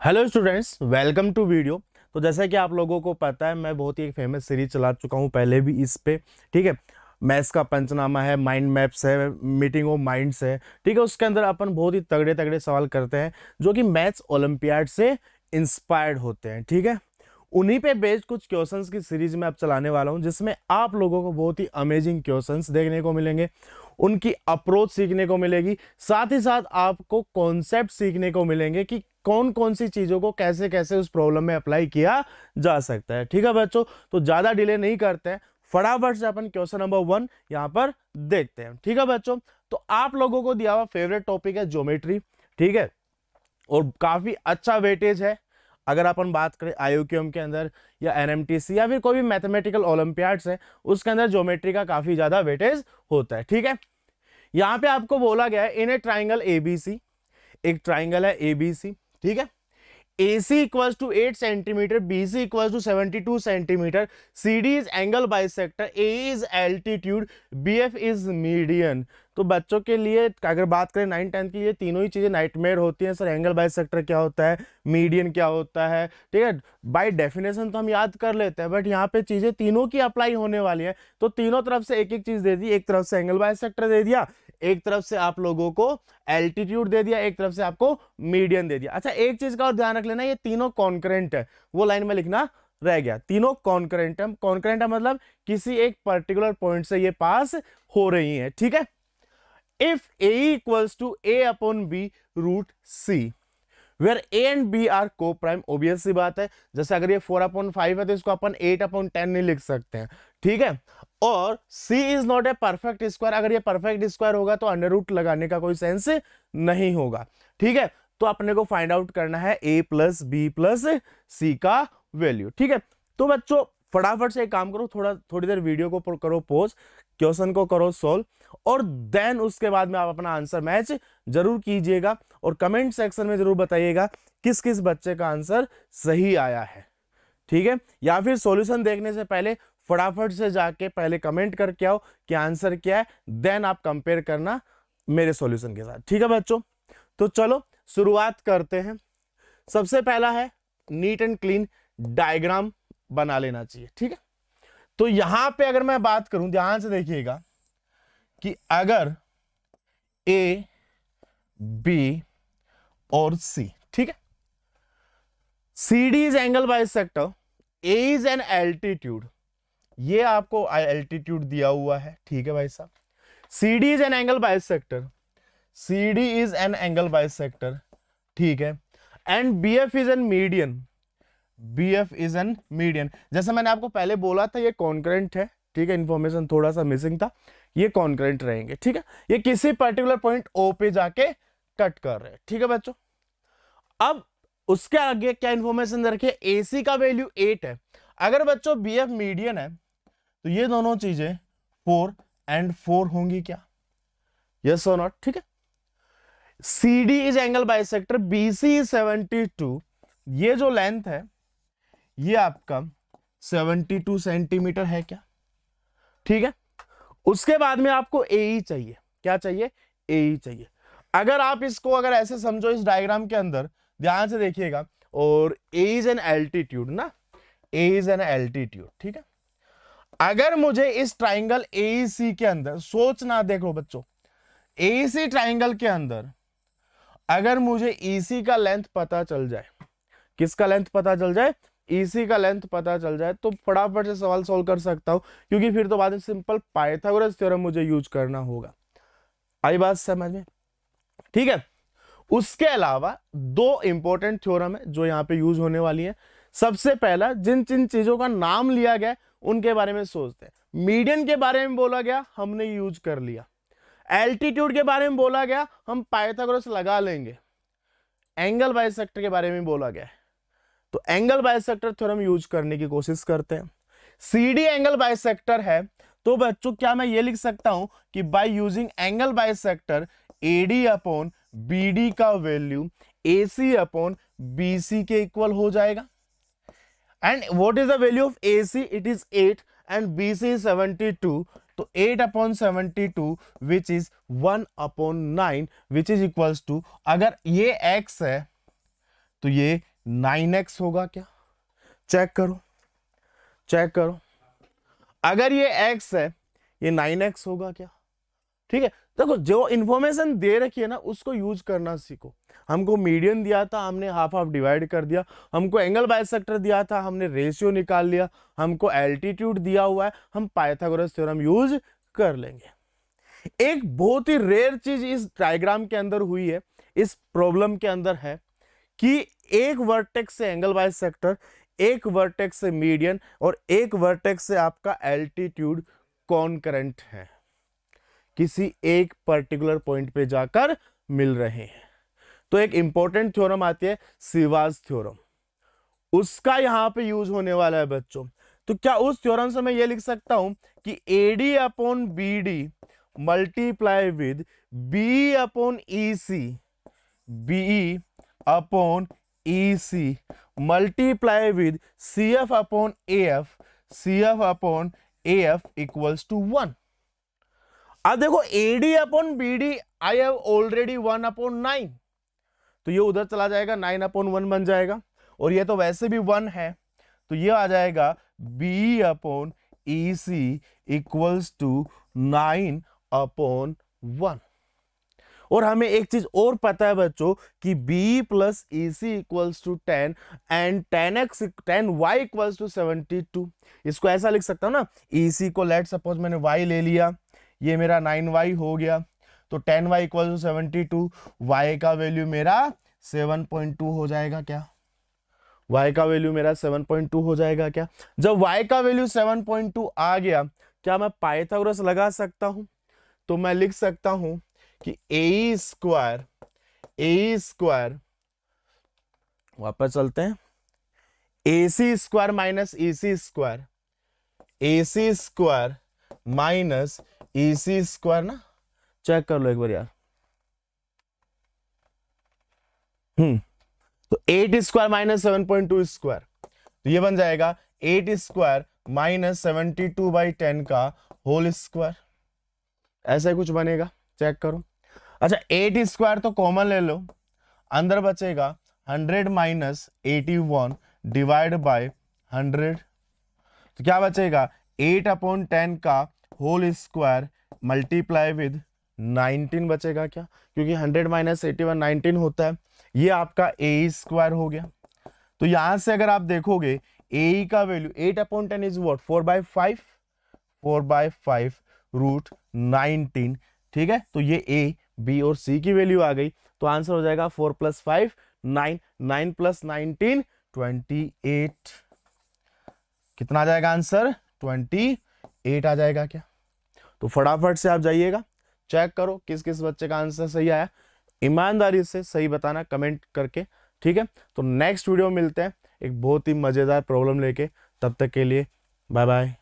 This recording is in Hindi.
Hello students, welcome to video. तो जैसा कि आप लोगों को पता है, मैं बहुत ही एक फेमस सीरीज चला चुका हूं पहले भी इस पे। ठीक है, मैथ्स का पंचनामा है, माइंड मैप्स है, मीटिंग ऑफ माइंड्स है। ठीक है, उसके अंदर अपन बहुत ही तगड़े तगड़े सवाल करते हैं जो कि मैथ्स ओलंपियाड से इंस्पायर्ड होते हैं। ठीक है, उन्हीं पे बेस्ड कुछ क्वेश्चंस की सीरीज में अब चलाने वाला हूं, जिसमें आप लोगों को बहुत ही अमेजिंग क्वेश्चंस देखने को मिलेंगे, उनकी अप्रोच सीखने को मिलेगी, साथ ही साथ आपको कॉन्सेप्ट सीखने को मिलेंगे कि कौन कौन सी चीजों को कैसे कैसे उस प्रॉब्लम में अप्लाई किया जा सकता है। ठीक है बच्चों, तो ज्यादा डिले नहीं करते हैं, फटाफट से अपन क्वेश्चन नंबर 1 यहां पर देखते हैं। ठीक है बच्चों, तो आप लोगों को दिया हुआ फेवरेट टॉपिक है ज्योमेट्री। ठीक है, और काफी अच्छा वेटेज है। अगर अपन बात करें आईयूक्यूएम के अंदर या एनएमटीसी या फिर कोई भी मैथमेटिकल ओलंपियाड्स है, उसके अंदर ज्योमेट्री का काफी ज्यादा वेटेज होता है। ठीक है, यहां पे आपको बोला गया है इन ए ट्राइंगल एबीसी, एक ट्राइंगल है एबीसी। ठीक है, AC equals to 8 centimetre, BC equals to 72 centimetre, CD is angle bisector, A is altitude, BF is median. तो बच्चों के लिए अगर बात करें 9 10 की, ये तीनों ही चीजें नाइटमेयर होती हैं। सर एंगल बाइसेक्टर क्या होता है, मीडियन क्या होता है, ठीक है, बाय डेफिनेशन तो हम याद कर लेते हैं, बट यहाँ पे चीजें तीनों की अप्लाई होने वाली है। तो तीनों तरफ से एक एक चीज दे दी, एक तरफ से एंगल बाइसेक्टर दे दिया, एक तरफ से आप लोगों को एल्टीट्यूड दे दिया, एक तरफ से आपको मीडियन दे दिया। अच्छा, एक चीज का और ध्यान रख लेना, ये तीनों कॉन्करेंट है, वो लाइन में लिखना रह गया। तीनों कॉन्करेंट है, कॉन्करेंट है मतलब किसी एक पर्टिकुलर पॉइंट से ये पास हो रही है। ठीक है, if A equals to A upon B root C, where A and B are coprime, obvious सी बात है, जैसे अगर ये 4/5 है तो इसको अपन 8/10 नहीं लिख सकते हैं। ठीक है, और C is not a perfect square, अगर ये परफेक्ट स्क्वायर होगा तो अंडर रूट लगाने का कोई सेंस नहीं होगा। ठीक है, तो अपने को फाइंड आउट करना है A plus B plus C का वैल्यू। ठीक है, तो बच्चों फटाफट से एक काम करो, थोड़ी देर वीडियो को करो पॉज, क्वेश्चन को करो सोल्व, और देन उसके बाद में आप अपना आंसर मैच जरूर कीजिएगा और कमेंट सेक्शन में जरूर बताइएगा किस किस बच्चे का आंसर सही आया है। ठीक है, या फिर सॉल्यूशन देखने से पहले फटाफट से जाके पहले कमेंट करके आओ कि आंसर क्या है, देन आप कंपेयर करना मेरे सॉल्यूशन के साथ। ठीक है बच्चों, तो चलो शुरुआत करते हैं। सबसे पहला है नीट एंड क्लीन डायग्राम बना लेना चाहिए। ठीक है, तो यहां पे अगर मैं बात करूं, ध्यान से देखिएगा कि अगर A, B और C, ठीक है, CD is angle bisector, A is an altitude, ये आपको एल्टीट्यूड दिया हुआ है। ठीक है भाई साहब, CD is an angle bisector, CD is an angle bisector, ठीक है, and BF is an median, BF is an median. जैसे मैंने आपको पहले बोला था ये कॉन्करेंट है। ठीक है, इंफॉर्मेशन थोड़ा सा मिसिंग था, ये कॉन्करेंट रहेंगे। ठीक है, ये किसी पर्टिकुलर पॉइंट O पे जाके कट कर रहे हैं। ठीक है बच्चों, अब उसके आगे क्या इंफॉर्मेशन रखिए, AC का वैल्यू 8 है। अगर बच्चों BF मीडियन है तो ये दोनों चीजें 4 and 4 होंगी क्या, यस और नॉट। ठीक है, CD is angle bisector, BC is 72, ये जो लेंथ है ये आपका 72 सेंटीमीटर है क्या। ठीक है, उसके बाद में आपको AE चाहिए, क्या चाहिए, AE चाहिए। अगर आप इसको अगर ऐसे समझो इस डायग्राम के अंदर, ध्यान से देखिएगा, और A इज एन एल्टीट्यूड ना, A इज एन एल्टीट्यूड। ठीक है, अगर मुझे इस ट्राइंगल AEC के अंदर सोचना, देखो बच्चों, AEC ट्राइंगल के अंदर अगर मुझे EC का लेंथ पता चल जाए, किसका लेंथ पता चल जाए, EC का लेंथ पता चल जाए, तो फटाफट से सवाल सोल्व कर सकता हूं, क्योंकि फिर तो बाद में सिंपल पाइथागोरस थ्योरम मुझे यूज करना होगा। आई बात समझ में। ठीक है, उसके अलावा दो इंपॉर्टेंट थ्योरम है जो यहां पे यूज होने वाली है। सबसे पहला, जिन जिन चीजों का नाम लिया गया उनके बारे में सोचते हैं। मीडियन के बारे में बोला गया, हमने यूज कर लिया। एल्टीट्यूड के बारे में बोला गया, हम पाइथागोरस लगा लेंगे। एंगल बाइसेक्टर के बारे में बोला गया तो एंगल बाइसेक्टर थ्योरम यूज करने की कोशिश करते हैं। CD एंगल बाइसेक्टर है, तो बच्चों क्या मैं ये लिख सकता हूं कि by using angle bisector AD upon BD का वैल्यू AC अपॉन BC के इक्वल हो जाएगा। And what is the value of AC, it is 8 and BC is 72, तो 8/72 which is 1/9 which is equals to, अगर ये x है तो ये 9x होगा क्या? चेक करो, चेक करो। अगर ये x है, ये 9x होगा क्या? ठीक है, देखो जो इंफॉर्मेशन दे रखी है ना उसको यूज करना सीखो। हमको मीडियन दिया था, हमने हाफ हाफ डिवाइड कर दिया। हमको एंगल बाइसेक्टर दिया था, हमने रेशियो निकाल लिया। हमको एल्टीट्यूड दिया हुआ है, हम पाइथागोरस थ्योरम यूज कर लेंगे। एक बहुत ही रेयर चीज इस डायग्राम के अंदर हुई है, इस प्रॉब्लम के अंदर है कि एक वर्टेक्स से एंगल बाइसेक्टर, एक वर्टेक्स से मीडियन और एक वर्टेक्स से आपका एल्टीट्यूड कॉनकरेंट है, किसी एक पर्टिकुलर पॉइंट पे जाकर मिल रहे हैं। तो एक इंपॉर्टेंट थ्योरम आती है सीवास थ्योरम, उसका यहां पे यूज होने वाला है बच्चों। तो क्या उस थ्योरम से मैं ये लिख सकता हूं कि AD upon BD multiply with BE upon EC, BE upon EC multiply with CF upon AF, CF upon AF equals to 1। अब देखो AD upon BD I have already 1 upon 9, तो ये उधर चला जाएगा, 9 अपॉन 1 बन जाएगा। और ये तो वैसे भी 1 है, तो ये आ जाएगा BE upon EC equals to 9 upon 1। और हमें एक चीज और पता है बच्चों कि BE plus EC equals to 10 and 10y equals to 72। इसको ऐसा लिख सकता हूं ना, EC को लेट सपोज मैंने y ले लिया, ये मेरा 9y हो गया, तो 10y इक्वल टू 72, y का वैल्यू मेरा 7.2 हो जाएगा क्या? y का वैल्यू मेरा 7.2 हो जाएगा क्या? जब y का वैल्यू 7.2 आ गया, क्या मैं पाइथागोरस लगा सकता हूं? तो मैं लिख सकता हूं कि ए स्क्वायर, वापस चलते हैं, AC square minus EC square, AC square minus EC square ना, चेक कर लो एक बार यार। तो 8 स्क्वायर माइनस 7.2 स्क्वायर, तो ये बन जाएगा 8 स्क्वायर माइनस 72/10 का होल स्क्वायर, ऐसा ही कुछ बनेगा, चेक करो। अच्छा 8 स्क्वायर तो कॉमन ले लो, अंदर बचेगा 100 माइनस 81 डिवाइड बाय 100, तो क्या बचेगा 8 अपॉन 10 का होल स्क्वायर मल्टीप्लाई विद 19 बचेगा क्या? क्योंकि 100 माइनस 81 19 होता है। ये आपका ए स्क्वायर हो गया। तो यहां से अगर आप देखोगे ए का value 8 upon 10 is what 4/5, 4/5 root 19। ठीक है, तो ये ए बी और सी की वैल्यू आ गई, तो आंसर हो जाएगा 4 + 5 9, 9 + 19 28। कितना आ जाएगा आंसर? 28 आ जाएगा क्या? तो फटाफट से आप जाइएगा, चेक करो किस किस बच्चे का आंसर सही आया, ईमानदारी से सही बताना कमेंट करके। ठीक है, तो नेक्स्ट वीडियो में मिलते हैं एक बहुत ही मजेदार प्रॉब्लम लेके, तब तक के लिए बाय बाय।